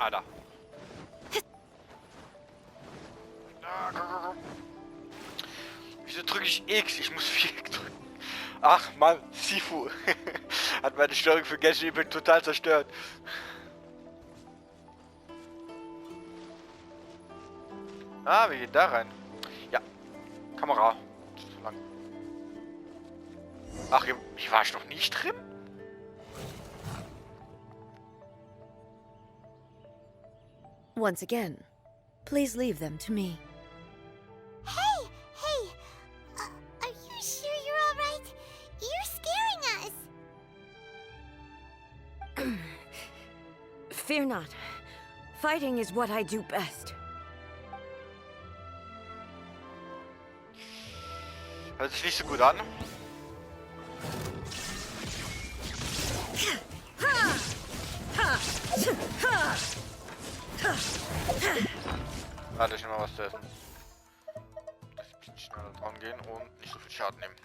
Ah, da. Wieso drücke ich X? Ich muss Viereck drücken. Ach Mann, Sifu. Hat meine Steuerung für Genshin Impact total zerstört. Ah, wir gehen da rein. Ja. Kamera. Zu lang. Ach, hier war ich noch nicht drin? Once again, please leave them to me. Hey! Are you sure you're all right? You're scaring us! Fear not. Fighting is what I do best. Hört sich nicht so gut an. Warte, ich nehme mal was zu essen. Dass ich ein bisschen schneller dran gehen und nicht so viel Schaden nehmen.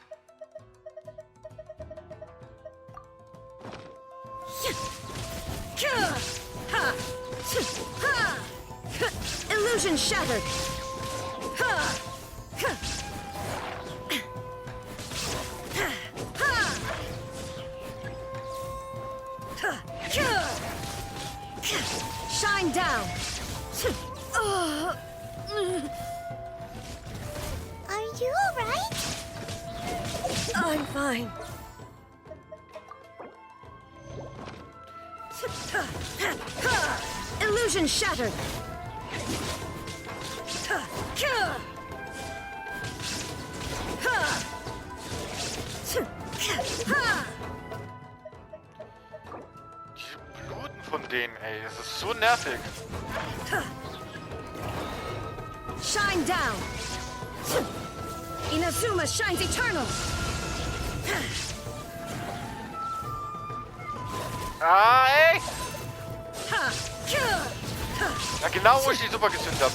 Illusion shattered. Shine down. Are you alright? I'm fine. Illusion shattered. Die Bluten von denen, ey, das ist so nervig. Shine down. Inazuma shines eternal. Ah, ey! Ja, genau, wo ich die super gezündet habe.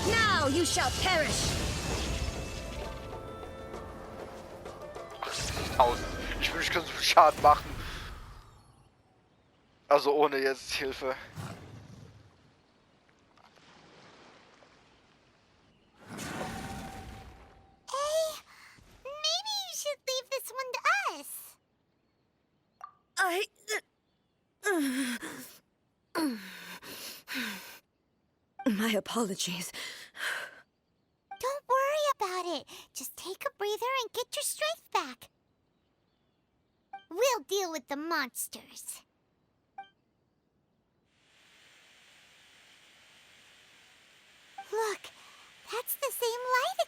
Now you shall perish. 80.000. Ich wünsche, ich könnte so viel Schaden machen. Also ohne jetzt Hilfe. Hey, maybe you should leave this one to us. My apologies. Don't worry about it. Just take a breather and get your strength back. We'll deal with the monsters. Look, that's the same light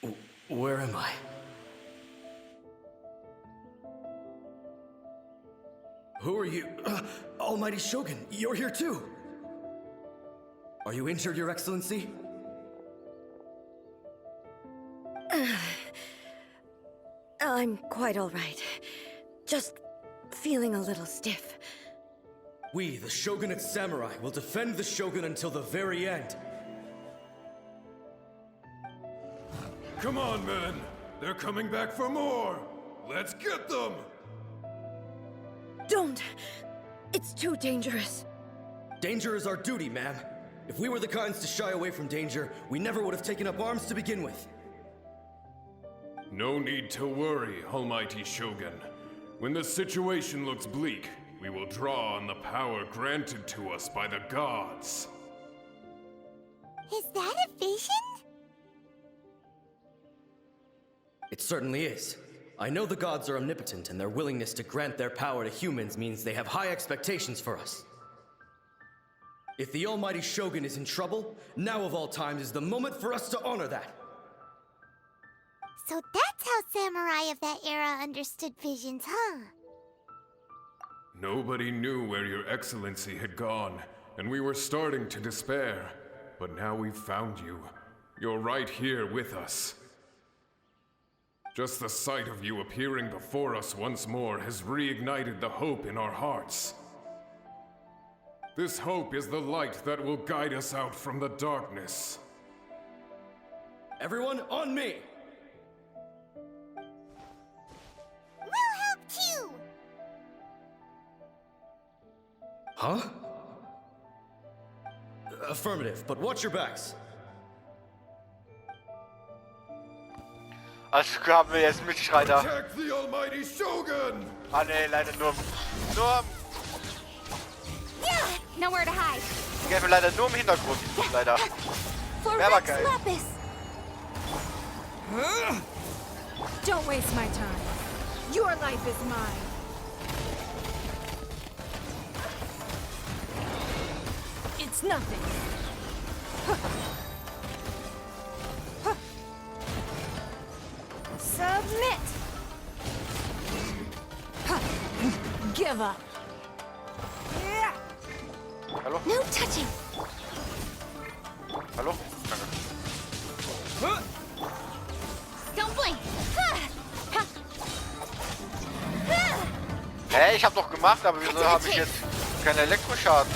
again. Where am I? Who are you? Almighty Shogun, you're here too! Are you injured, Your Excellency? I'm quite all right. Just feeling a little stiff. We, the Shogunate Samurai, will defend the Shogun until the very end. Come on, men! They're coming back for more! Let's get them! Don't! It's too dangerous. Danger is our duty, ma'am. If we were the kinds to shy away from danger, we never would have taken up arms to begin with. No need to worry, Almighty Shogun. When the situation looks bleak, we will draw on the power granted to us by the gods. Is that a vision? It certainly is. I know the gods are omnipotent, and their willingness to grant their power to humans means they have high expectations for us. If the Almighty Shogun is in trouble, now of all times is the moment for us to honor that. So that's how samurai of that era understood visions, huh? Nobody knew where your excellency had gone, and we were starting to despair. But now we've found you. You're right here with us. Just the sight of you appearing before us once more has reignited the hope in our hearts. This hope is the light that will guide us out from the darkness. Everyone, on me! We'll help too! Huh? Affirmative, but watch your backs. Also haben wir jetzt Mitstreiter. Protect the almighty Shogun! Ah ne, leider nur Nowhere to hide. kämpfen leider nur im Hintergrund. Leider. For Wäre aber Rex geil. Lapis. Don't waste my time. Your life is mine. It's nothing. Submit. Give up. Hallo? No touching. Hallo? Danke. Don't blink. Hä, ich hab doch gemacht, aber wieso habe ich jetzt keinen Elektroschaden?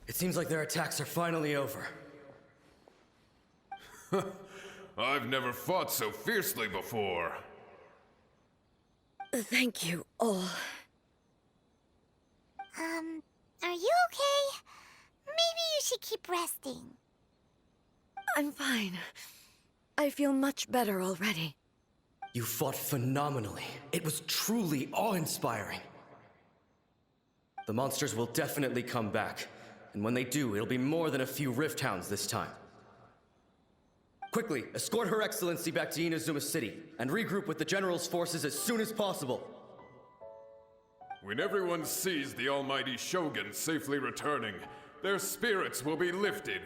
It seems like their attacks are finally over. I've never fought so fiercely before. Thank you all. Are you okay? Maybe you should keep resting. I'm fine. I feel much better already. You fought phenomenally. It was truly awe-inspiring. The monsters will definitely come back. And when they do, it'll be more than a few Rift Hounds this time. Quickly, escort Her Excellency back to Inazuma City, and regroup with the General's forces as soon as possible. When everyone sees the almighty Shogun safely returning, their spirits will be lifted.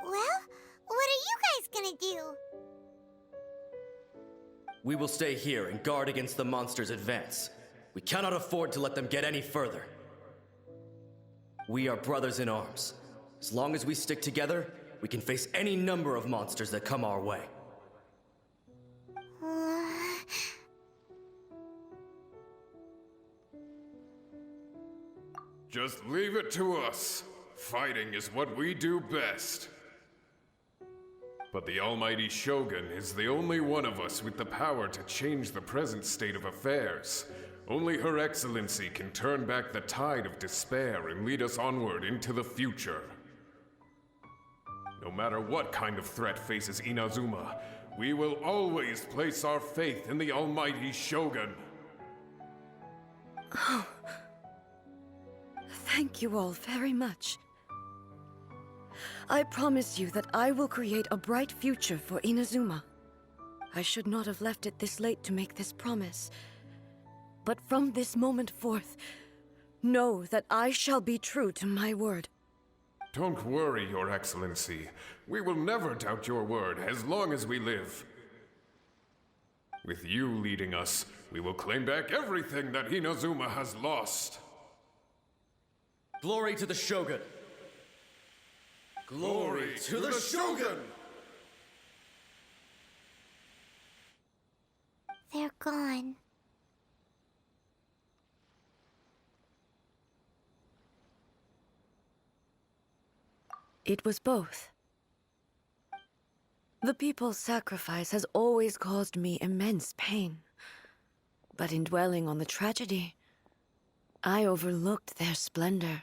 Well, what are you guys gonna do? We will stay here and guard against the monsters' advance. We cannot afford to let them get any further. We are brothers in arms. As long as we stick together, we can face any number of monsters that come our way. Just leave it to us. Fighting is what we do best. But the almighty Shogun is the only one of us with the power to change the present state of affairs. Only Her Excellency can turn back the tide of despair and lead us onward into the future. No matter what kind of threat faces Inazuma, we will always place our faith in the almighty Shogun. Oh. Thank you all very much. I promise you that I will create a bright future for Inazuma. I should not have left it this late to make this promise. But from this moment forth, know that I shall be true to my word. Don't worry, Your Excellency. We will never doubt your word as long as we live. With you leading us, we will claim back everything that Inazuma has lost. Glory to the Shogun! Glory to the Shogun! They're gone. It was both. The people's sacrifice has always caused me immense pain. But in dwelling on the tragedy, I overlooked their splendor.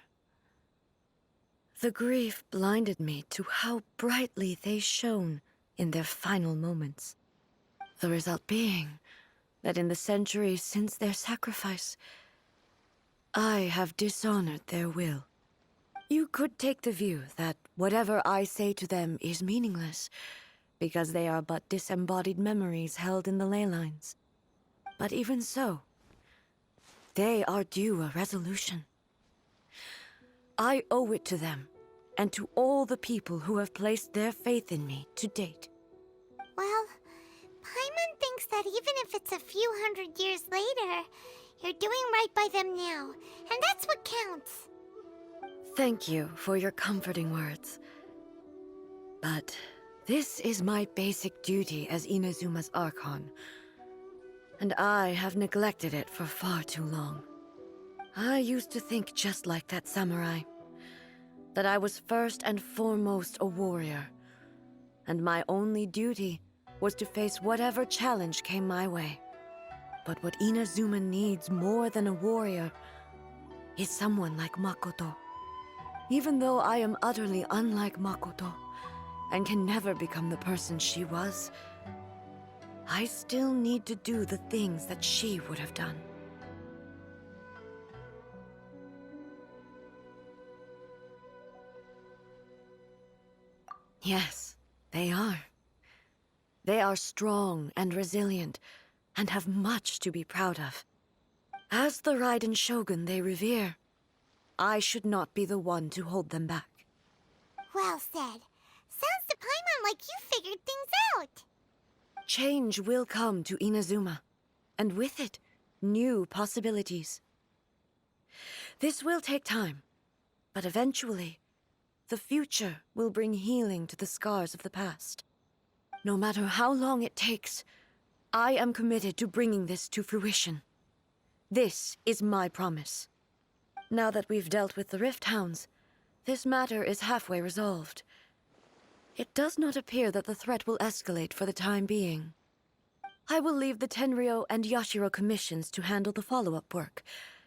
The grief blinded me to how brightly they shone in their final moments. The result being that in the centuries since their sacrifice, I have dishonored their will. You could take the view that whatever I say to them is meaningless, because they are but disembodied memories held in the ley lines. But even so, they are due a resolution. I owe it to them, and to all the people who have placed their faith in me to date. Well, Paimon thinks that even if it's a few hundred years later, you're doing right by them now, and that's what counts. Thank you for your comforting words. But this is my basic duty as Inazuma's Archon, and I have neglected it for far too long. I used to think just like that samurai, that I was first and foremost a warrior, and my only duty was to face whatever challenge came my way. But what Inazuma needs more than a warrior is someone like Makoto. Even though I am utterly unlike Makoto, and can never become the person she was, I still need to do the things that she would have done. Yes, they are. They are strong and resilient, and have much to be proud of. As the Raiden Shogun they revere, I should not be the one to hold them back. Well said. Sounds to Paimon like you figured things out. Change will come to Inazuma, and with it, new possibilities. This will take time, but eventually, the future will bring healing to the scars of the past. No matter how long it takes, I am committed to bringing this to fruition. This is my promise. Now that we've dealt with the Rift Hounds, this matter is halfway resolved. It does not appear that the threat will escalate for the time being. I will leave the Tenryo and Yashiro commissions to handle the follow-up work,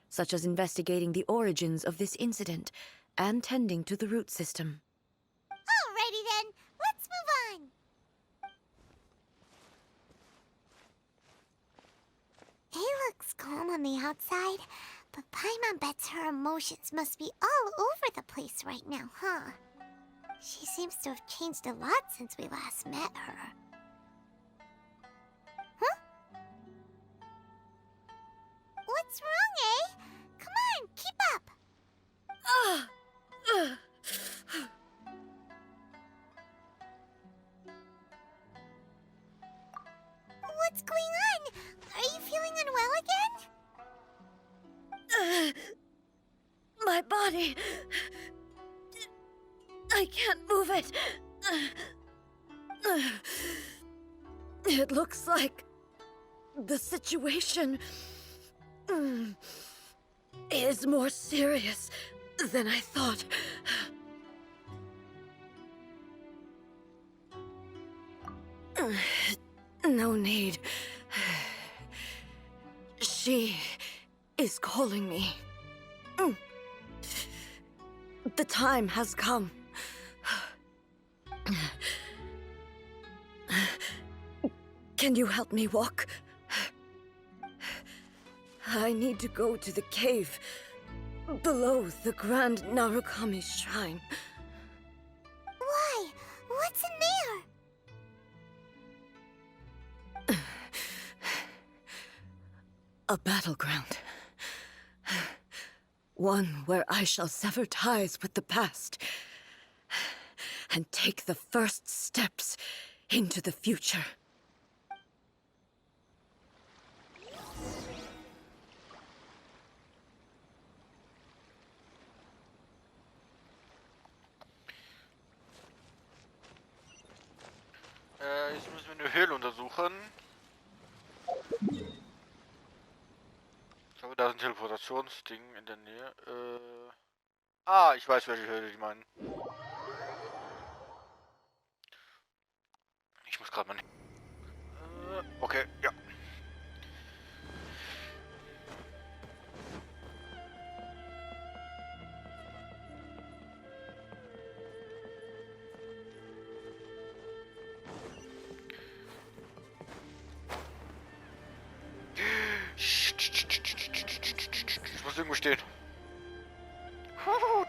such as investigating the origins of this incident and tending to the root system. Alrighty then, let's move on. He looks calm on the outside, but Paimon bets her emotions must be all over the place right now, huh? She seems to have changed a lot since we last met her. Huh? What's wrong, eh? Come on, keep up! What's going on? Are you feeling unwell again? My body... I can't move it. It looks like the situation is more serious than I thought. No need. She is calling me. The time has come. Can you help me walk? I need to go to the cave below the Grand Narukami Shrine. Why? What's in there? A battleground. One where I shall sever ties with the past and take the first steps into the future. Jetzt müssen wir eine Höhle untersuchen. Ich glaube, da ist ein Teleportationsding in der Nähe. Ich weiß, welche Höhle die meinen. Ich muss gerade mal... Okay, ja. Ich muss irgendwo stehen.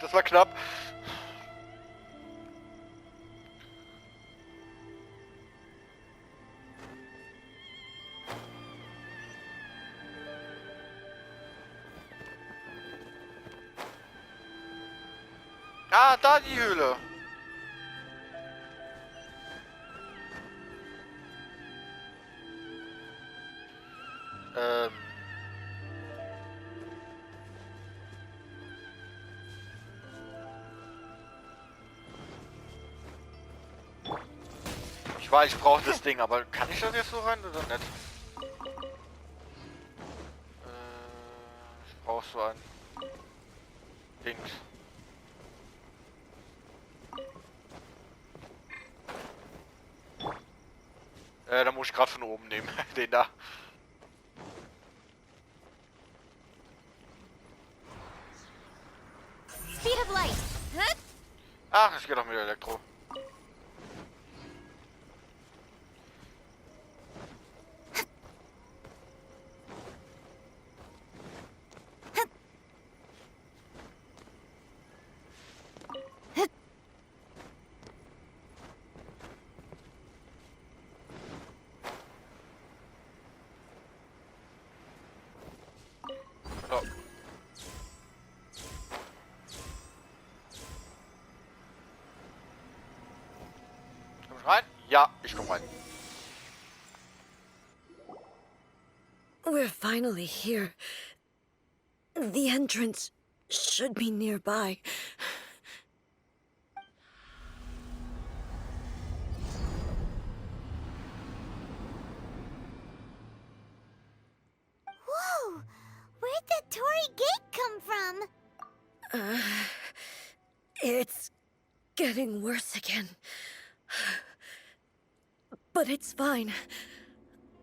Das war knapp. Ah, da die Höhle. Ich weiß, ich brauche das Ding, aber kann ich das jetzt so rein oder nicht? Ich brauche so ein Dings. Da muss ich gerade von oben nehmen, den da. Speed of light. Huh? Ach, es geht doch mit Elektro. So. Komm ich rein? Ja, ich komm rein. We're finally here. The entrance should be nearby. Whoa! Where'd that Torii gate come from? It's getting worse again. But it's fine.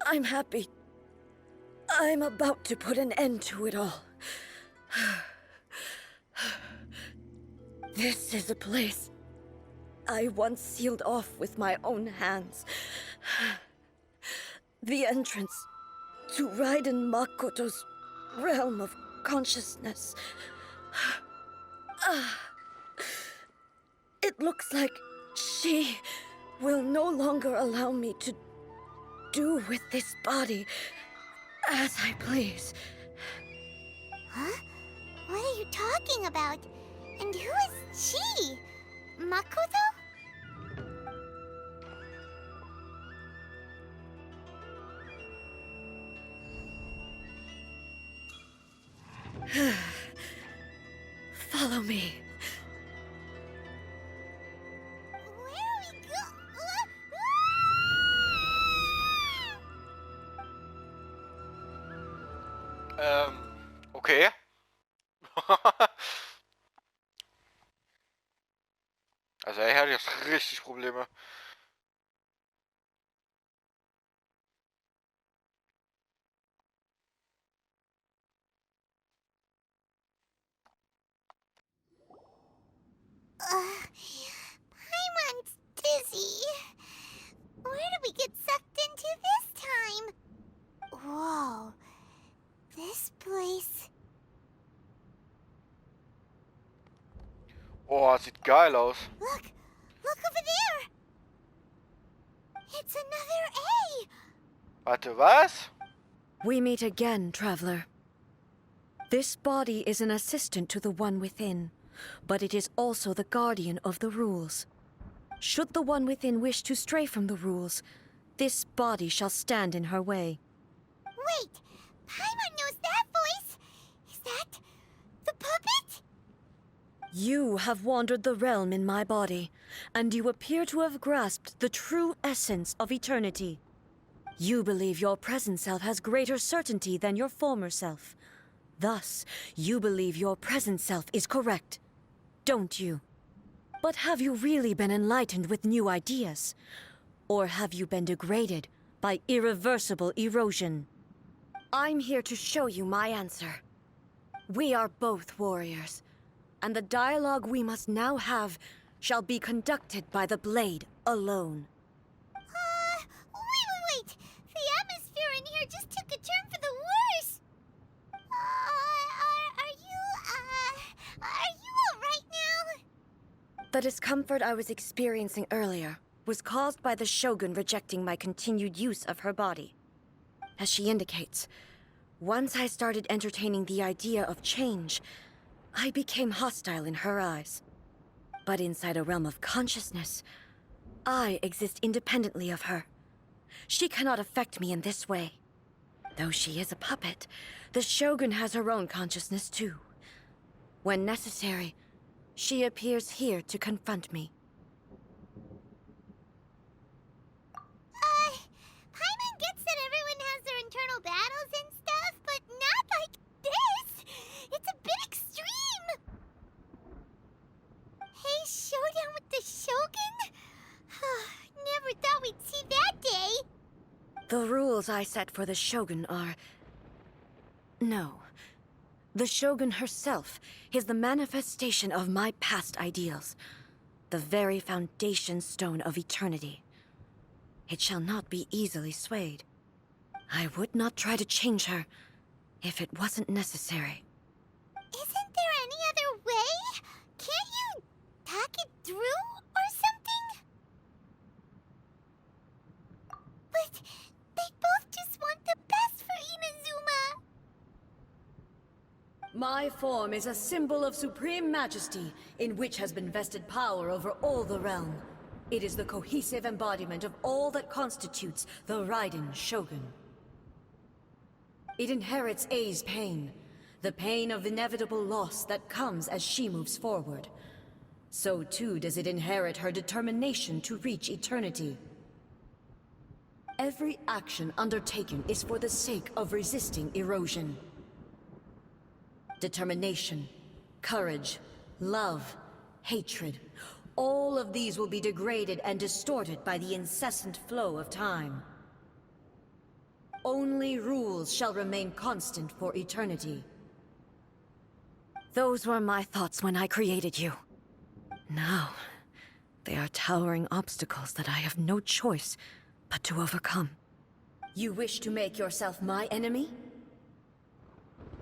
I'm happy. I'm about to put an end to it all. This is a place I once sealed off with my own hands. The entrance to Raiden Makoto's realm of consciousness. It looks like she will no longer allow me to do with this body as I please. Huh? What are you talking about? And who is she? Makoto? Follow me. Where are we go? Okay. Also er hat jetzt richtig Probleme. Paimon's dizzy. Where did we get sucked into this time? Whoa. This place... Oh, sieht geil aus. Look! Look over there! It's another A! Warte, was? We meet again, traveler. This body is an assistant to the one within, but it is also the guardian of the rules. Should the one within wish to stray from the rules, this body shall stand in her way. Wait! Paimon knows that voice! Is that... the puppet? You have wandered the realm in my body, and you appear to have grasped the true essence of eternity. You believe your present self has greater certainty than your former self. Thus, you believe your present self is correct, don't you? But have you really been enlightened with new ideas? Or have you been degraded by irreversible erosion? I'm here to show you my answer. We are both warriors, and the dialogue we must now have shall be conducted by the blade alone. Wait! The atmosphere in here just took a turn for the worse! Are you alright now? The discomfort I was experiencing earlier was caused by the Shogun rejecting my continued use of her body. As she indicates, once I started entertaining the idea of change, I became hostile in her eyes. But inside a realm of consciousness, I exist independently of her. She cannot affect me in this way. Though she is a puppet, the Shogun has her own consciousness too. When necessary, she appears here to confront me. The rules I set for the Shogun are... No. The Shogun herself is the manifestation of my past ideals. The very foundation stone of eternity. It shall not be easily swayed. I would not try to change her if it wasn't necessary. Isn't there any other way? Can't you talk it through or something? But they both just want the best for Inazuma. My form is a symbol of supreme majesty, in which has been vested power over all the realm. It is the cohesive embodiment of all that constitutes the Raiden Shogun. It inherits A's pain, the pain of inevitable loss that comes as she moves forward. So too does it inherit her determination to reach eternity. Every action undertaken is for the sake of resisting erosion. Determination, courage, love, hatred, all of these will be degraded and distorted by the incessant flow of time. Only rules shall remain constant for eternity. Those were my thoughts when I created you. Now, they are towering obstacles that I have no choice but to overcome. You wish to make yourself my enemy?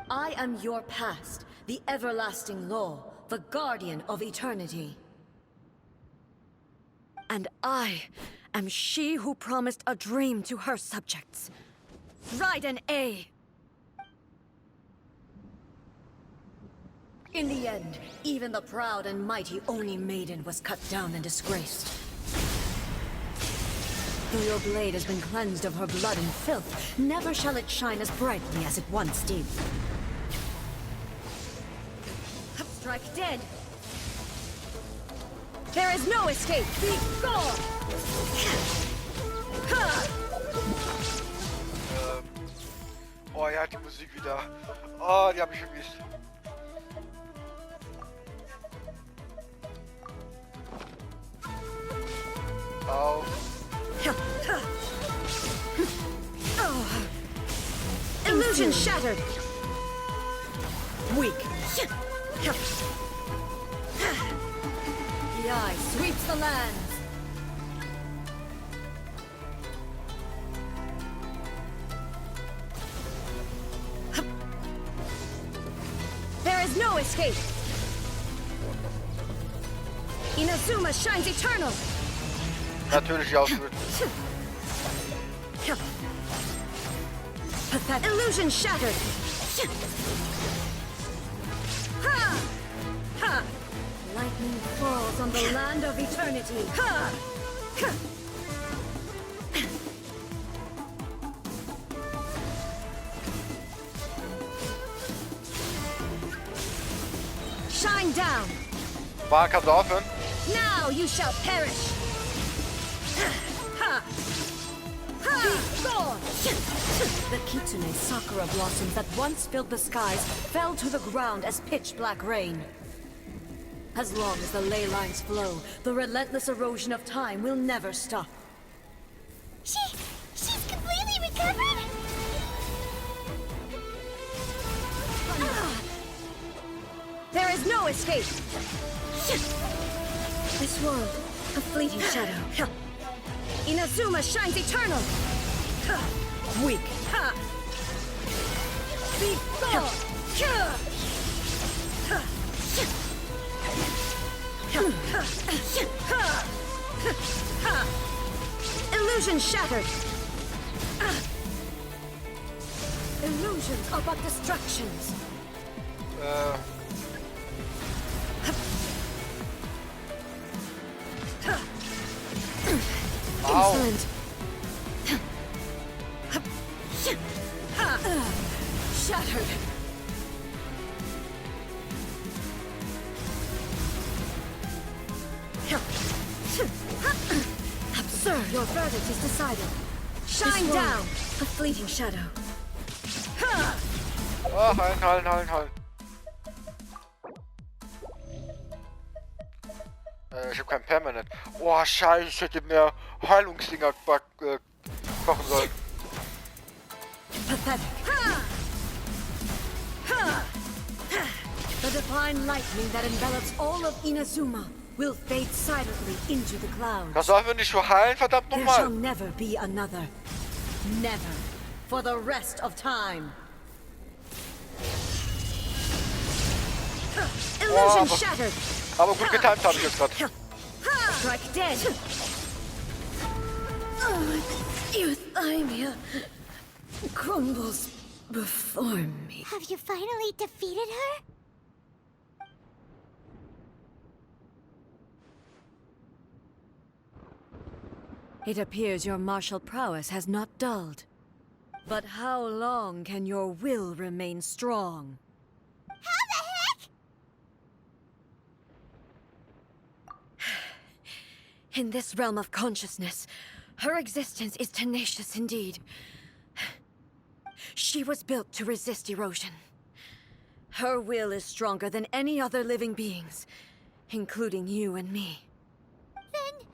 I am your past, the everlasting law, the guardian of eternity. And I am she who promised a dream to her subjects. Raiden A. In the end, even the proud and mighty Oni Maiden was cut down and disgraced. Though your blade has been cleansed of her blood and filth, never shall it shine as brightly as it once did. Strike dead! There is no escape! Be gone! Oh ja, die Musik wieder. Oh, die hab ich vermisst. Auf. Illusion shattered! Weak. The eye sweeps the lands. There is no escape. Inazuma shines eternal. Natürlich ausführt. Pathetic. Illusion shattered. Ha! Ha! Lightning falls on the land of eternity. Ha! Ha! Shine down. War, kannst du aufhören? Now you shall perish. Ha! Ha! Be gone! The Kitsune sakura blossoms that once filled the skies fell to the ground as pitch-black rain. As long as the ley lines flow, the relentless erosion of time will never stop. She's completely recovered? There is no escape! This world, a fleeting shadow. Inazuma shines eternal! Weak. Be gone! Illusion shattered! Illusions are but distractions. Insolent. Shattered. Absurd. Your verdict is decided. Shine down. A fleeting shadow. Oh, halten. Ich hab kein Permanent. Oh, scheiße, ich hätte mehr Heilungsdinger kochen sollen. pathetic. The divine lightning that envelops all of Inazuma will fade silently into the clouds. Kannst du einfach nicht so heilen, verdammt There shall nochmal? never be another. Never. For the rest of time. Illusion shattered. Aber gut getimt habe ich jetzt gerade. Strike dead. Euthymia crumbles before me. Have you finally defeated her? It appears your martial prowess has not dulled. But how long can your will remain strong? How the heck? In this realm of consciousness, her existence is tenacious indeed. She was built to resist erosion. Her will is stronger than any other living beings, including you and me. Then,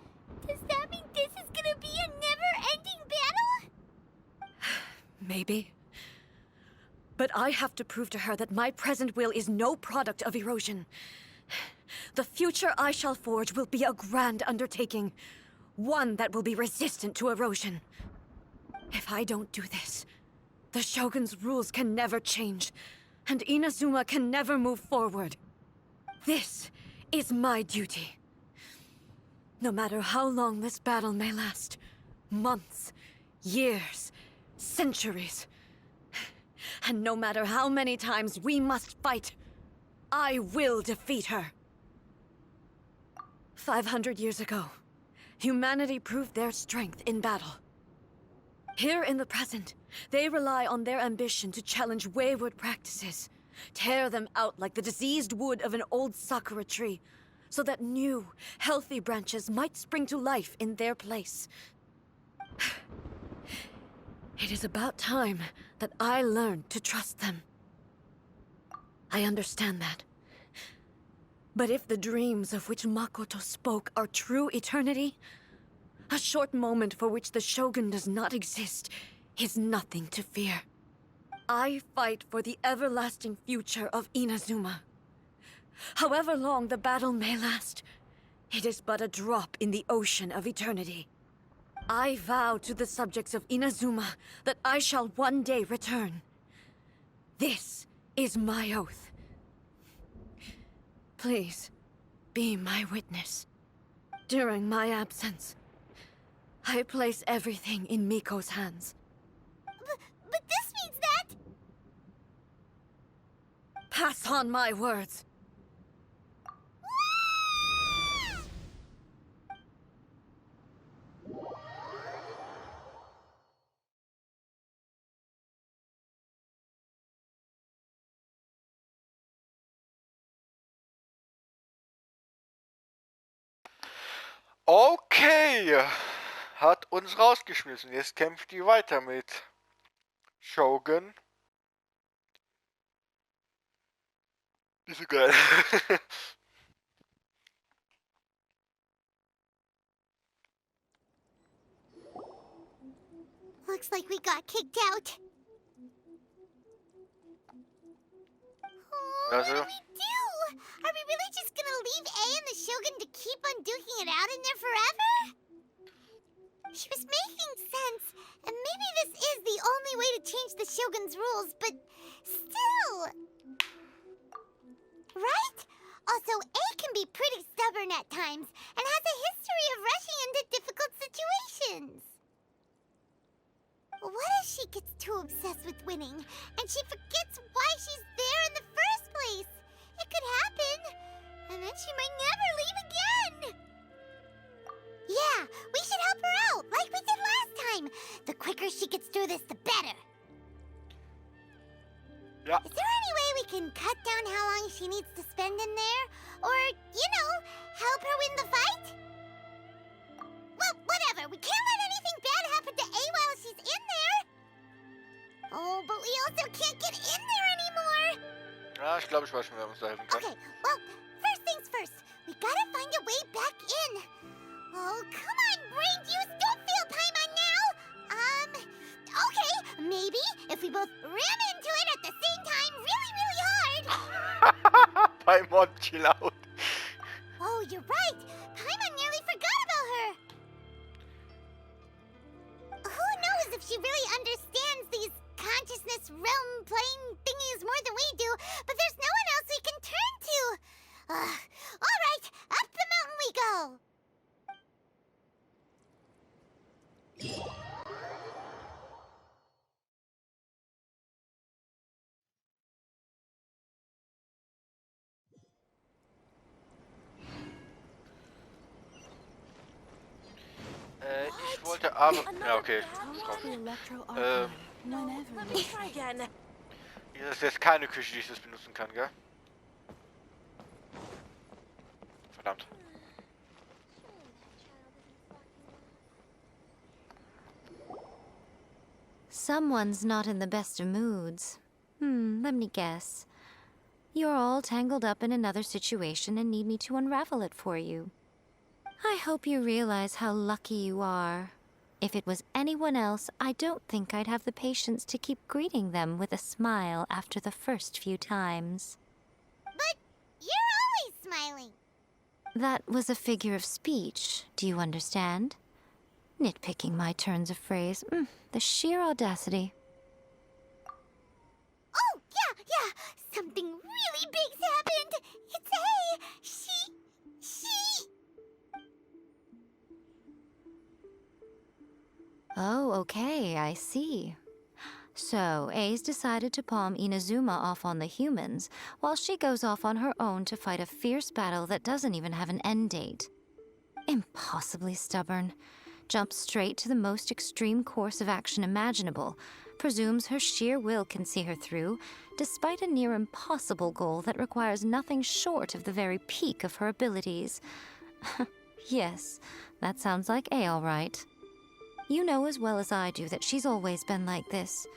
does that mean this is gonna be a never-ending battle? Maybe. But I have to prove to her that my present will is no product of erosion. The future I shall forge will be a grand undertaking, one that will be resistant to erosion. If I don't do this, the Shogun's rules can never change, and Inazuma can never move forward. This is my duty. No matter how long this battle may last, months, years, centuries, and no matter how many times we must fight, I will defeat her. 500 years ago, humanity proved their strength in battle. Here in the present, they rely on their ambition to challenge wayward practices, tear them out like the diseased wood of an old sakura tree, so that new, healthy branches might spring to life in their place. It is about time that I learned to trust them. I understand that. But if the dreams of which Makoto spoke are true eternity, a short moment for which the Shogun does not exist is nothing to fear. I fight for the everlasting future of Inazuma. However long the battle may last, it is but a drop in the ocean of eternity. I vow to the subjects of Inazuma that I shall one day return. This is my oath. Please, be my witness. During my absence, I place everything in Miko's hands. But this means that... Pass on my words. Okay, hat uns rausgeschmissen. Jetzt kämpft die weiter mit Shogun. Ist so geil. Looks like we got kicked out. Oh, what Also, do we do? Are we really just gonna leave A and the Shogun to keep on duking it out in there forever? She was making sense, and maybe this is the only way to change the Shogun's rules, but still... Right? Also, A can be pretty stubborn at times, and has a history of rushing into difficult situations. What if she gets too obsessed with winning, and she forgets why she's there in the first place? It could happen, and then she might never leave again. Yeah, we should help her out, like we did last time. The quicker she gets through this, the better. ja. Is there any way we can cut down how long she needs to spend in there? Or, you know, help her win the fight? Well, whatever. We can't let anything bad happen to A while she's in there. Oh, but we also can't get in there anymore. Ja, ich glaube, ich weiß schon, wer uns da helfen kann. Okay, well, first things first. We gotta find a way back in. Oh, come on, brain juice. Don't fail Paimon now. Okay, maybe if we chill out. Oh, you're right. Paimon nearly forgot about her. Who knows if she really understands these consciousness realm plane thingies more than we do, but there's no one else we can turn to. All right, up the mountain we go. Ich wollte aber... Ja, okay. Das ist jetzt keine Küche, die ich das benutzen kann, gell? Verdammt. Someone's not in the best of moods. Let me guess. You're all tangled up in another situation and need me to unravel it for you. I hope you realize how lucky you are. If it was anyone else, I don't think I'd have the patience to keep greeting them with a smile after the first few times. But you're always smiling. That was a figure of speech, do you understand? Nitpicking my turns of phrase. The sheer audacity. Oh, yeah. Something really big's happened. It's A. She... Oh, okay, I see. So, A's decided to palm Inazuma off on the humans, while she goes off on her own to fight a fierce battle that doesn't even have an end date. Impossibly stubborn. Jumps straight to the most extreme course of action imaginable, presumes her sheer will can see her through, despite a near impossible goal that requires nothing short of the very peak of her abilities. Yes, that sounds like A all right. You know as well as I do that she's always been like this.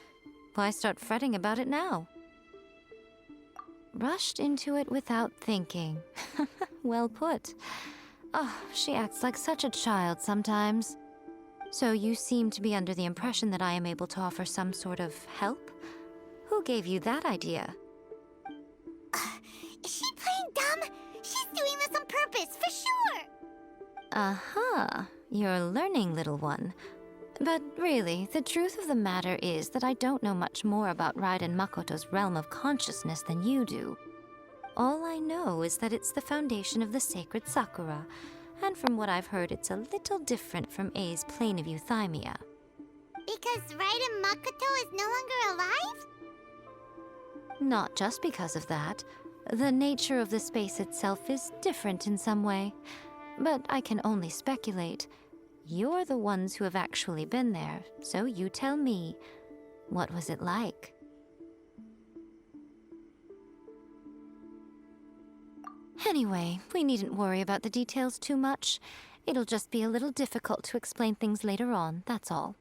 Why start fretting about it now? Rushed into it without thinking. Well put. Oh, she acts like such a child sometimes. So you seem to be under the impression that I am able to offer some sort of help? Who gave you that idea? Is she playing dumb? She's doing this on purpose, for sure. Uh-huh. You're learning, little one. But really, the truth of the matter is that I don't know much more about Raiden Makoto's realm of consciousness than you do. All I know is that it's the foundation of the sacred Sakura, and from what I've heard, it's a little different from A's plane of euthymia. Because Raiden Makoto is no longer alive? Not just because of that. The nature of the space itself is different in some way. But I can only speculate. You're the ones who have actually been there, so you tell me, what was it like? Anyway, we needn't worry about the details too much. It'll just be a little difficult to explain things later on, that's all.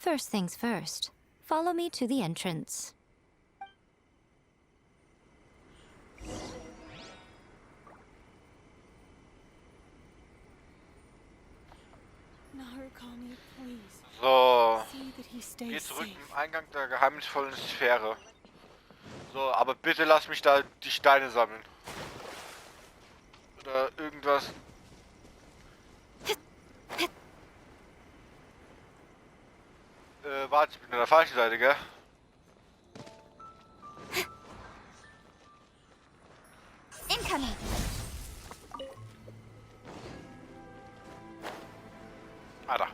First things first, follow me to the entrance. So, geh zurück im Eingang der geheimnisvollen Sphäre. So, aber bitte lass mich da die Steine sammeln. Oder irgendwas. Warte, ich bin an der falschen Seite, gell? Incoming. Ah, da.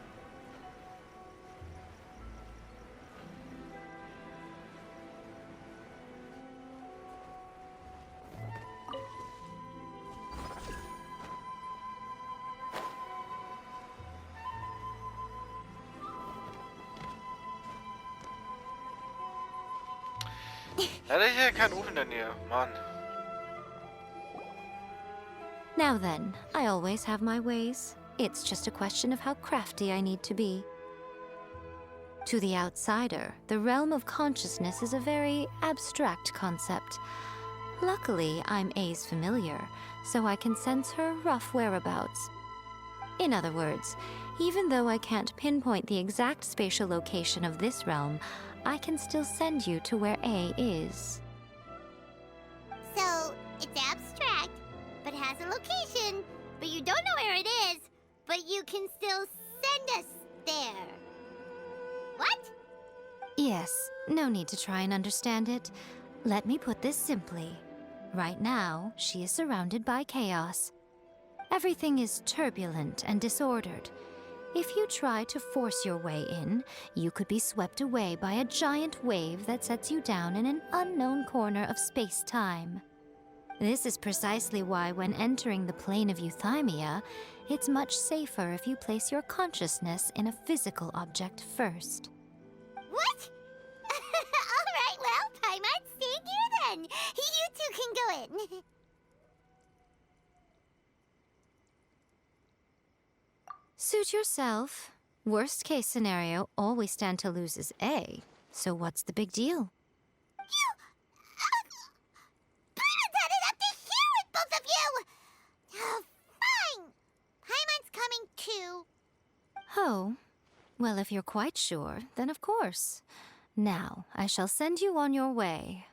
Ja, da ist ja kein Ofen in der Nähe, Mann. Now then, I always have my ways. It's just a question of how crafty I need to be. To the outsider, the realm of consciousness is a very abstract concept. Luckily, I'm A's familiar, so I can sense her rough whereabouts. In other words, even though I can't pinpoint the exact spatial location of this realm, I can still send you to where A is. So, it's abstract, a location, but you don't know where it is, but you can still send us there. What? Yes, no need to try and understand it. Let me put this simply. Right now, she is surrounded by chaos. Everything is turbulent and disordered. If you try to force your way in, you could be swept away by a giant wave that sets you down in an unknown corner of space-time. This is precisely why when entering the plane of euthymia, it's much safer if you place your consciousness in a physical object first. What? Alright, well, Paimon, stay here then. You two can go in. Suit yourself. Worst case scenario, all we stand to lose is A. So what's the big deal? Paimon's had it up to here with both of you! Oh, fine! Paimon's coming too. Oh, well, if you're quite sure, then of course. Now, I shall send you on your way.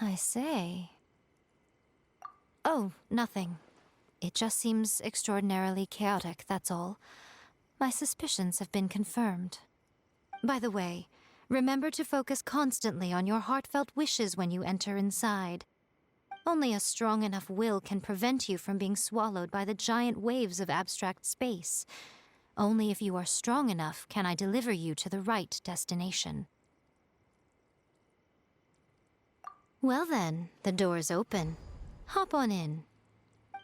I say. Oh, nothing. It just seems extraordinarily chaotic, that's all. My suspicions have been confirmed. By the way, remember to focus constantly on your heartfelt wishes when you enter inside. Only a strong enough will can prevent you from being swallowed by the giant waves of abstract space. Only if you are strong enough can I deliver you to the right destination. Well then, the door's open. Hop on in.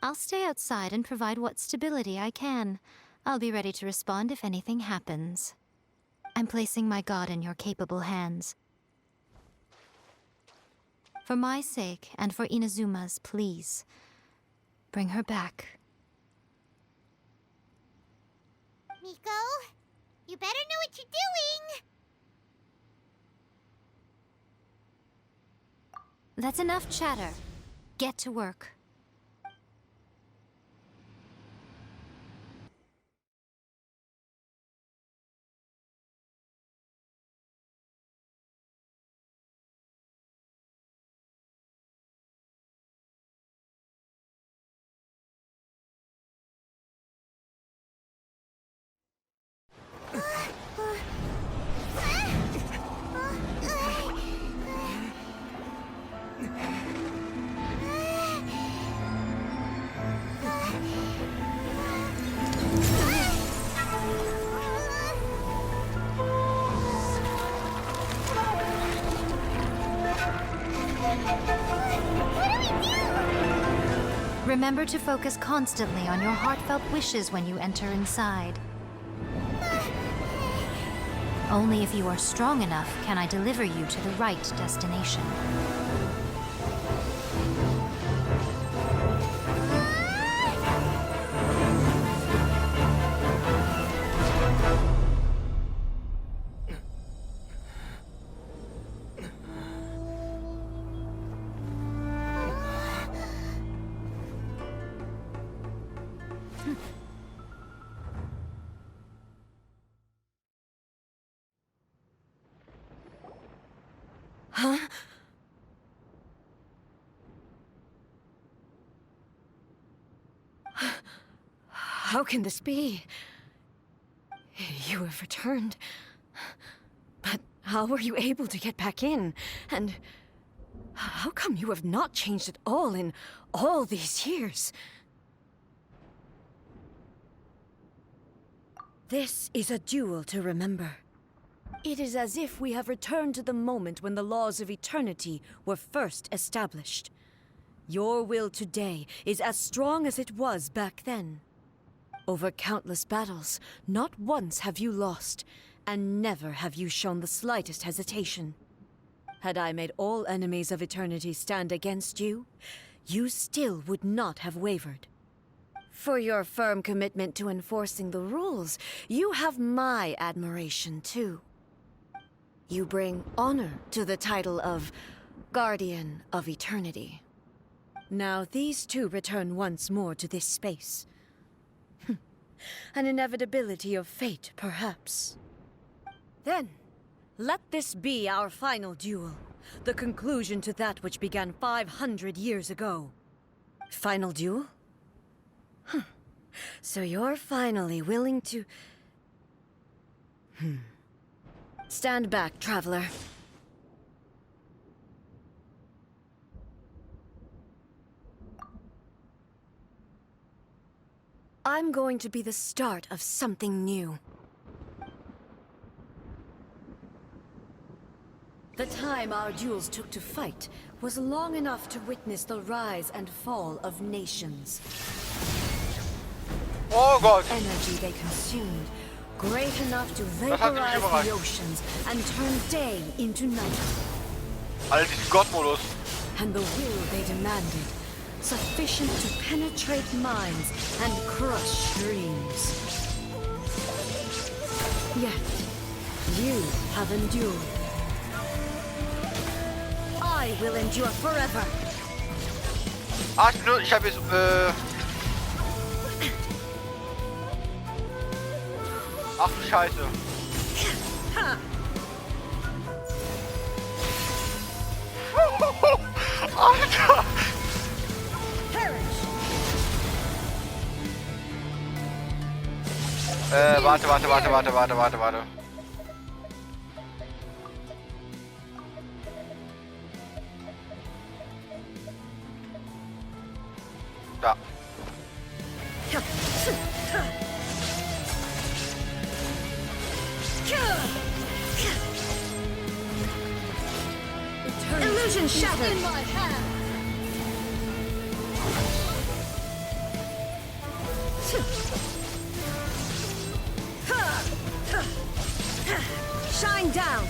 I'll stay outside and provide what stability I can. I'll be ready to respond if anything happens. I'm placing my god in your capable hands. For my sake and for Inazuma's, please, bring her back. Miko, you better know what you're doing! That's enough chatter. Get to work. Remember to focus constantly on your heartfelt wishes when you enter inside. Only if you are strong enough can I deliver you to the right destination. Huh? How can this be? You have returned. But how were you able to get back in? And how come you have not changed at all in all these years? This is a duel to remember. It is as if we have returned to the moment when the laws of eternity were first established. Your will today is as strong as it was back then. Over countless battles, not once have you lost, and never have you shown the slightest hesitation. Had I made all enemies of eternity stand against you, you still would not have wavered. For your firm commitment to enforcing the rules, you have my admiration too. You bring honor to the title of Guardian of Eternity. Now these two return once more to this space. An inevitability of fate, perhaps. Then, Let this be our final duel. The conclusion to that which began 500 years ago. Final duel? Huh. So you're finally willing to... Stand back, traveler. I'm going to be the start of something new. The time our duels took to fight was long enough to witness the rise and fall of nations. Oh Gott. Energy they consumed, great enough to Das hat mich vaporize überrascht. the oceans and turn day into night. Alter, diesen Gott-Modus. And the will they demanded, sufficient to penetrate minds and crush dreams. Yet, you have endured. I will endure forever. Ach, ich hab jetzt, Ach du Scheiße. Alter! Perish! Warte. Da. Illusion shattered! In my hand! Shine down!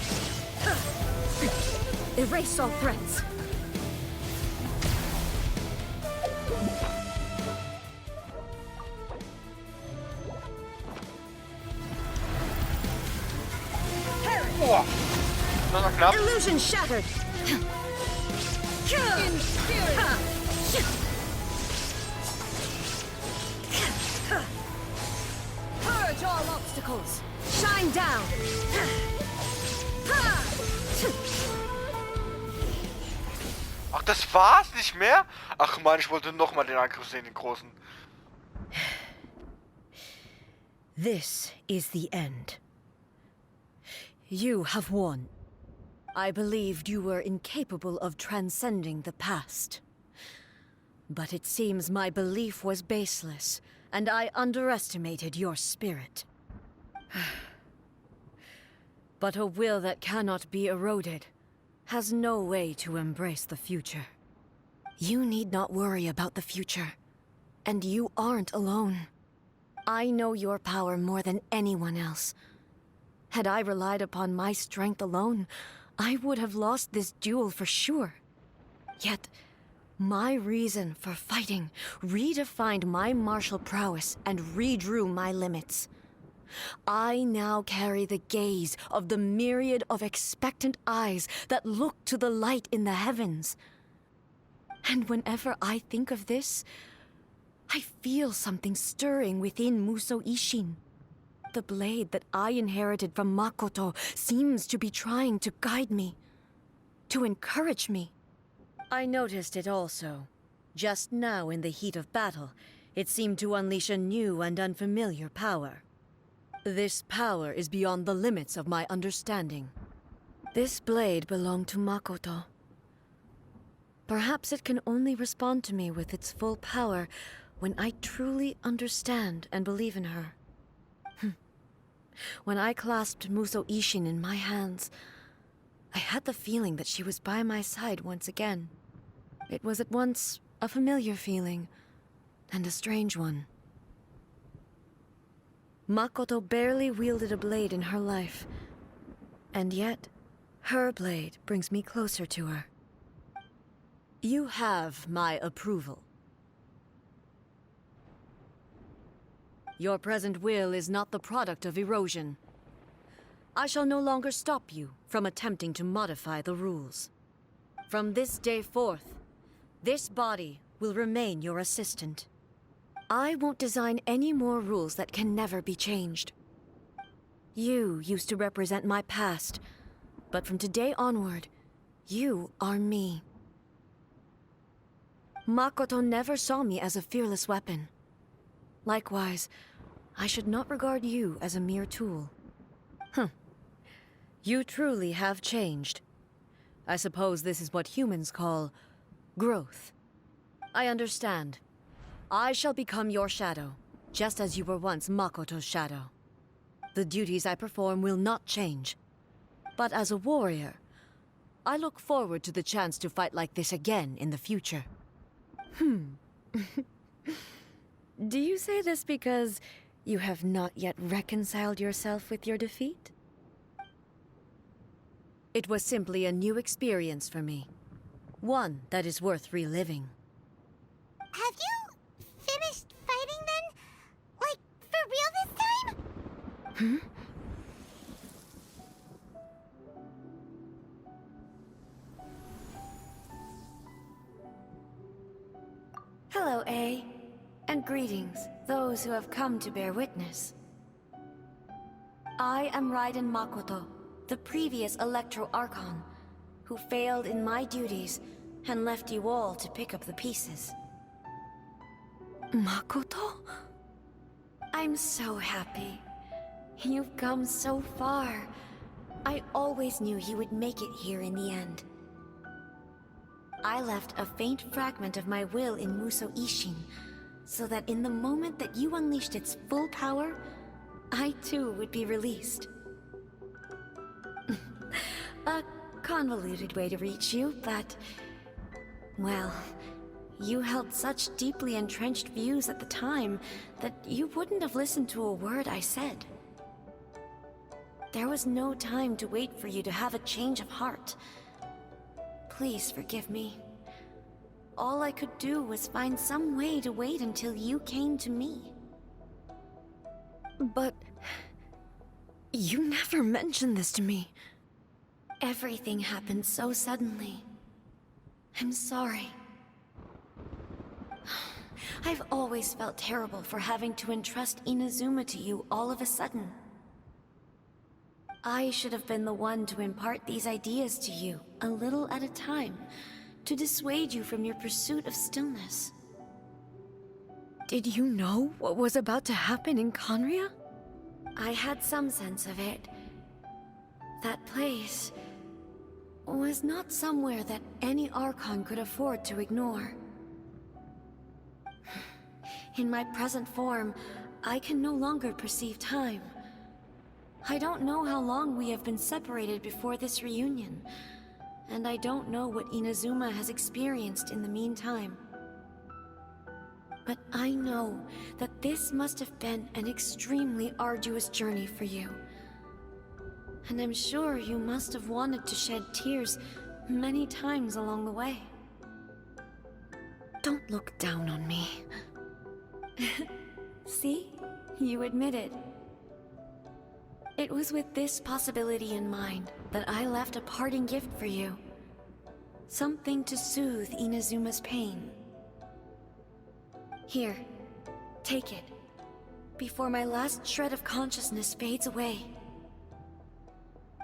Erase all threats. Boah. Das war knapp. Illusion shattered! Purge all obstacles! Shine down! Ach, das war's nicht mehr? Ach man, ich wollte noch mal den Angriff sehen, den großen. This is the end. You have won. I believed you were incapable of transcending the past. But it seems my belief was baseless, and I underestimated your spirit. But a will that cannot be eroded has no way to embrace the future. You need not worry about the future, and you aren't alone. I know your power more than anyone else. Had I relied upon my strength alone, I would have lost this duel for sure. Yet, my reason for fighting redefined my martial prowess and redrew my limits. I now carry the gaze of the myriad of expectant eyes that look to the light in the heavens. And whenever I think of this, I feel something stirring within Musou Ishin. The blade that I inherited from Makoto seems to be trying to guide me, to encourage me. I noticed it also. Just now in the heat of battle, it seemed to unleash a new and unfamiliar power. This power is beyond the limits of my understanding. This blade belonged to Makoto. Perhaps it can only respond to me with its full power when I truly understand and believe in her. When I clasped Musou Ishin in my hands, I had the feeling that she was by my side once again. It was at once a familiar feeling and a strange one. Makoto barely wielded a blade in her life, and yet her blade brings me closer to her. You have my approval. Your present will is not the product of erosion. I shall no longer stop you from attempting to modify the rules. From this day forth, this body will remain your assistant. I won't design any more rules that can never be changed. You used to represent my past, But from today onward, you are me. Makoto never saw me as a fearless weapon. Likewise, I should not regard you as a mere tool. You truly have changed. I suppose this is what humans call growth. I understand. I shall become your shadow, just as you were once Makoto's shadow. The duties I perform will not change. But as a warrior, I look forward to the chance to fight like this again in the future. Do you say this because you have not yet reconciled yourself with your defeat? It was simply a new experience for me. One that is worth reliving. Have you finished fighting then? Like, for real this time? Hello, A. And greetings, those who have come to bear witness. I am Raiden Makoto, the previous Electro Archon, who failed in my duties and left you all to pick up the pieces. Makoto? I'm so happy. You've come so far. I always knew you would make it here in the end. I left a faint fragment of my will in Muso Ishin, so that in the moment that you unleashed its full power, I too would be released. A convoluted way to reach you, but... well, you held such deeply entrenched views at the time that you wouldn't have listened to a word I said. There was no time to wait for you to have a change of heart. Please forgive me. All I could do was find some way to wait until you came to me. But... you never mentioned this to me. Everything happened so suddenly. I'm sorry. I've always felt terrible for having to entrust Inazuma to you all of a sudden. I should have been the one to impart these ideas to you, a little at a time, to dissuade you from your pursuit of stillness. Did you know what was about to happen in Conria? I had some sense of it. That place was not somewhere that any Archon could afford to ignore. In my present form, I can no longer perceive time. I don't know how long we have been separated before this reunion, and I don't know what Inazuma has experienced in the meantime. But I know that this must have been an extremely arduous journey for you. And I'm sure you must have wanted to shed tears many times along the way. Don't look down on me. See? You admit it. It was with this possibility in mind that I left a parting gift for you. Something to soothe Inazuma's pain. Here, take it, before my last shred of consciousness fades away.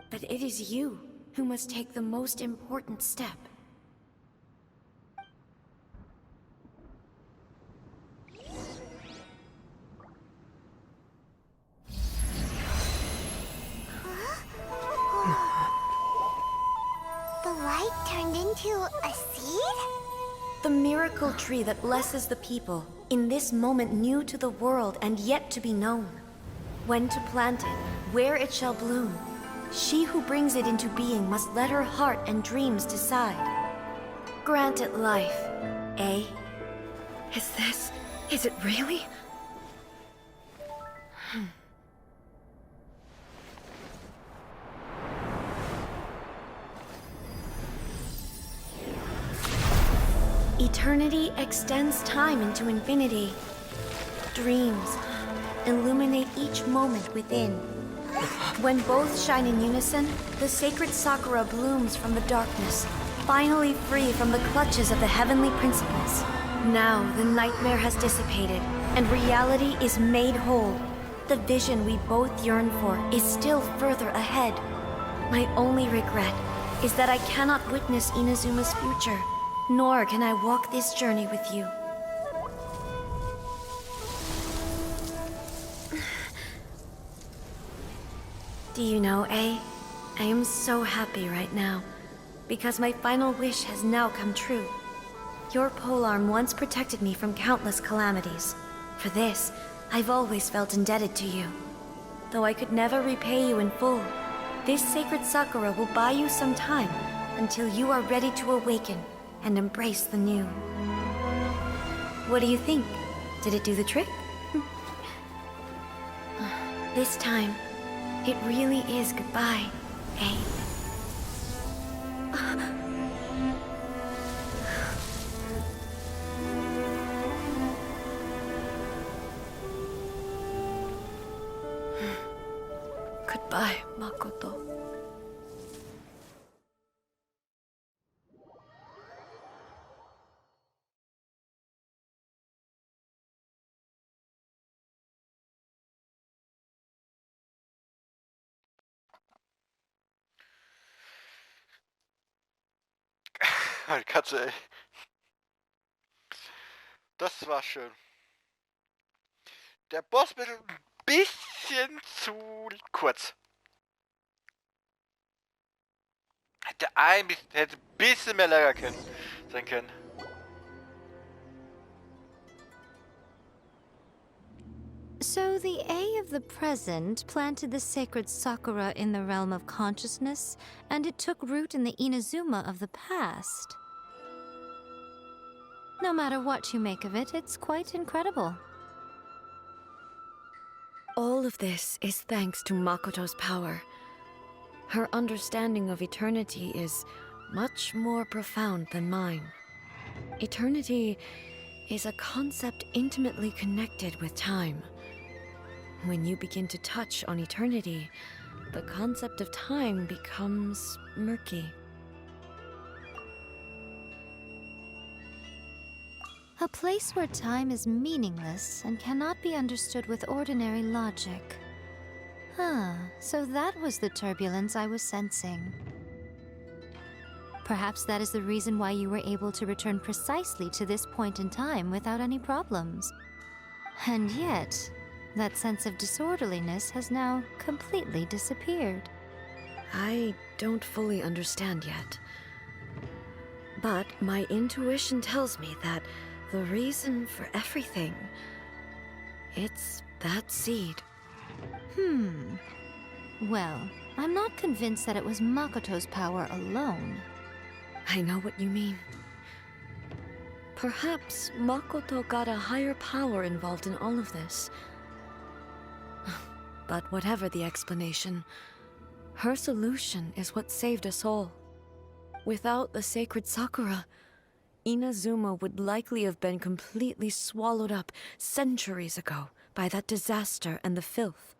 But it is you who must take the most important step. The light turned into a seed? The miracle tree that blesses the people, in this moment new to the world and yet to be known. When to plant it, where it shall bloom. She who brings it into being must let her heart and dreams decide. Grant it life, eh? Is it really? Eternity extends time into infinity. Dreams illuminate each moment within. When both shine in unison, the sacred Sakura blooms from the darkness, finally free from the clutches of the heavenly principles. Now the nightmare has dissipated, and reality is made whole. The vision we both yearn for is still further ahead. My only regret is that I cannot witness Inazuma's future, nor can I walk this journey with you. Do you know, A? I am so happy right now, because my final wish has now come true. Your polearm once protected me from countless calamities. For this, I've always felt indebted to you. Though I could never repay you in full, this sacred Sakura will buy you some time until you are ready to awaken and embrace the new. What do you think? Did it do the trick? This time, it really is goodbye, eh? Goodbye, Makoto. Katze, ey. Das war schön. Der Boss wird ein bisschen zu kurz. Hätte ein bisschen mehr länger sein können. So the A of the present planted the sacred Sakura in the realm of consciousness, and it took root in the Inazuma of the past. No matter what you make of it, it's quite incredible. All of this is thanks to Makoto's power. Her understanding of eternity is much more profound than mine. Eternity is a concept intimately connected with time. When you begin to touch on eternity, the concept of time becomes murky. A place where time is meaningless and cannot be understood with ordinary logic. So that was the turbulence I was sensing. Perhaps that is the reason why you were able to return precisely to this point in time without any problems. And yet, that sense of disorderliness has now completely disappeared. I don't fully understand yet. But my intuition tells me that the reason for everything, it's that seed. Well, I'm not convinced that it was Makoto's power alone. I know what you mean. Perhaps Makoto got a higher power involved in all of this. But whatever the explanation, her solution is what saved us all. Without the sacred Sakura, Inazuma would likely have been completely swallowed up centuries ago by that disaster and the filth.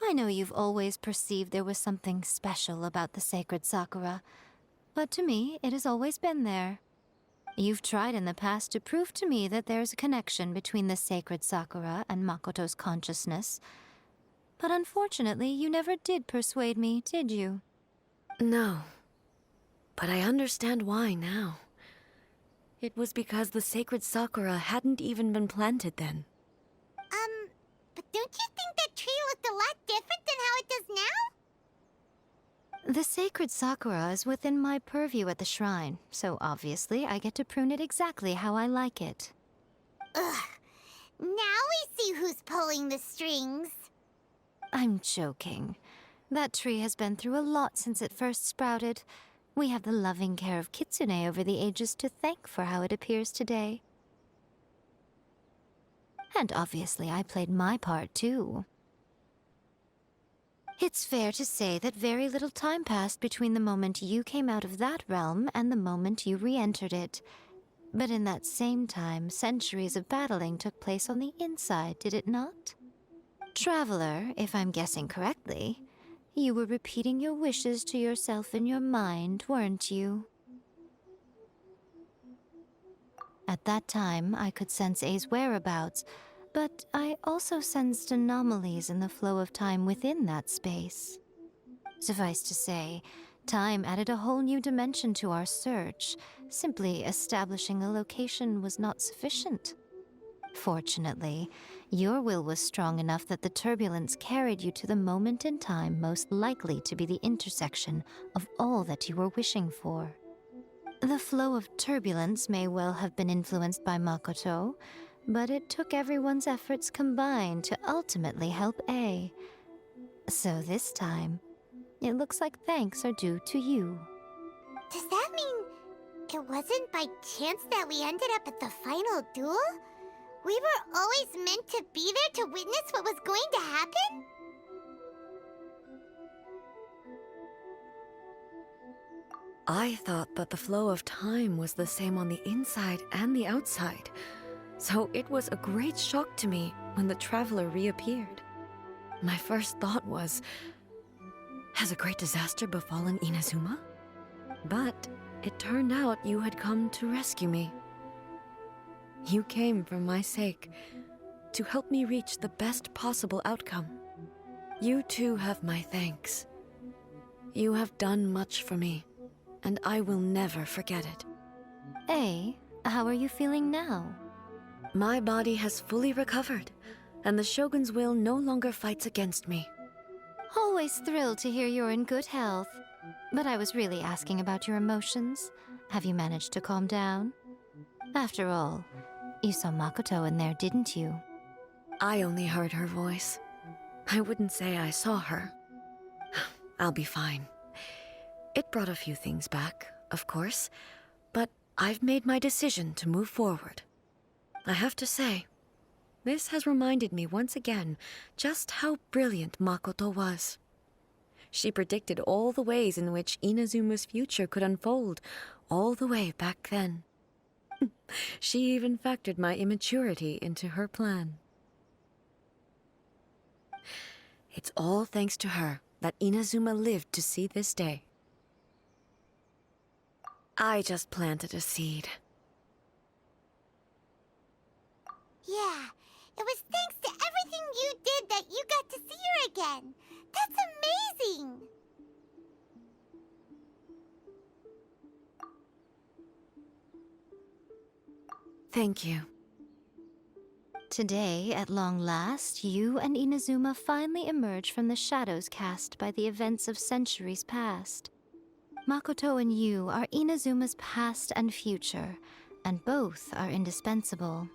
I know you've always perceived there was something special about the sacred Sakura, but to me, it has always been there. You've tried in the past to prove to me that there's a connection between the sacred Sakura and Makoto's consciousness, but unfortunately, you never did persuade me, did you? No. But I understand why now. It was because the sacred Sakura hadn't even been planted then. But don't you think that tree looked a lot different than how it does now? The sacred Sakura is within my purview at the shrine, so obviously I get to prune it exactly how I like it. Ugh. Now we see who's pulling the strings. I'm joking. That tree has been through a lot since it first sprouted. We have the loving care of Kitsune over the ages to thank for how it appears today. And obviously I played my part too. It's fair to say that very little time passed between the moment you came out of that realm and the moment you re-entered it. But in that same time, centuries of battling took place on the inside, did it not? Traveler, if I'm guessing correctly, you were repeating your wishes to yourself in your mind, weren't you? At that time, I could sense A's whereabouts, but I also sensed anomalies in the flow of time within that space. Suffice to say, time added a whole new dimension to our search. Simply establishing a location was not sufficient. Fortunately, your will was strong enough that the turbulence carried you to the moment in time most likely to be the intersection of all that you were wishing for. The flow of turbulence may well have been influenced by Makoto, but it took everyone's efforts combined to ultimately help A. So this time, it looks like thanks are due to you. Does that mean it wasn't by chance that we ended up at the final duel? We were always meant to be there to witness what was going to happen? I thought that the flow of time was the same on the inside and the outside, so it was a great shock to me when the traveler reappeared. My first thought was, has a great disaster befallen Inazuma? But it turned out you had come to rescue me. You came for my sake, to help me reach the best possible outcome. You too have my thanks. You have done much for me, and I will never forget it. A, how are you feeling now? My body has fully recovered, and the Shogun's will no longer fights against me. Always thrilled to hear you're in good health. But I was really asking about your emotions. Have you managed to calm down? After all, you saw Makoto in there, didn't you? I only heard her voice. I wouldn't say I saw her. I'll be fine. It brought a few things back, of course, but I've made my decision to move forward. I have to say, this has reminded me once again just how brilliant Makoto was. She predicted all the ways in which Inazuma's future could unfold, all the way back then. She even factored my immaturity into her plan. It's all thanks to her that Inazuma lived to see this day. I just planted a seed. Yeah, it was thanks to everything you did that you got to see her again. That's amazing! Thank you. Today, at long last, you and Inazuma finally emerge from the shadows cast by the events of centuries past. Makoto and you are Inazuma's past and future, and both are indispensable.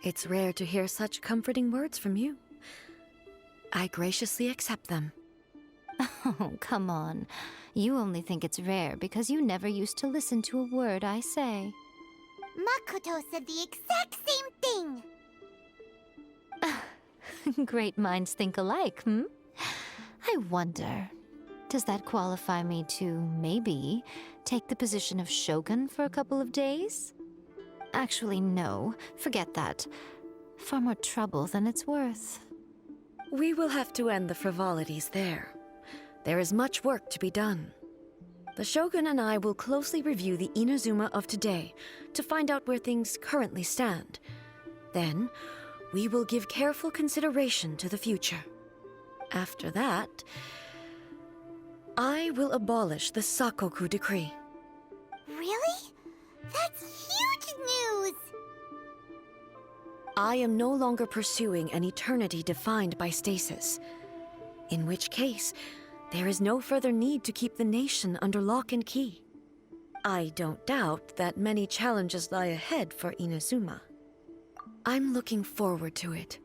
It's rare to hear such comforting words from you. I graciously accept them. Oh, come on. You only think it's rare because you never used to listen to a word I say. Makoto said the exact same thing! Great minds think alike, hmm? I wonder, does that qualify me to, maybe, take the position of Shogun for a couple of days? Actually, no. Forget that. Far more trouble than it's worth. We will have to end the frivolities there. There is much work to be done. The Shogun and I will closely review the Inazuma of today to find out where things currently stand. Then, we will give careful consideration to the future. After that, I will abolish the Sakoku decree. Really? That's huge news! I am no longer pursuing an eternity defined by stasis. In which case, there is no further need to keep the nation under lock and key. I don't doubt that many challenges lie ahead for Inazuma. I'm looking forward to it.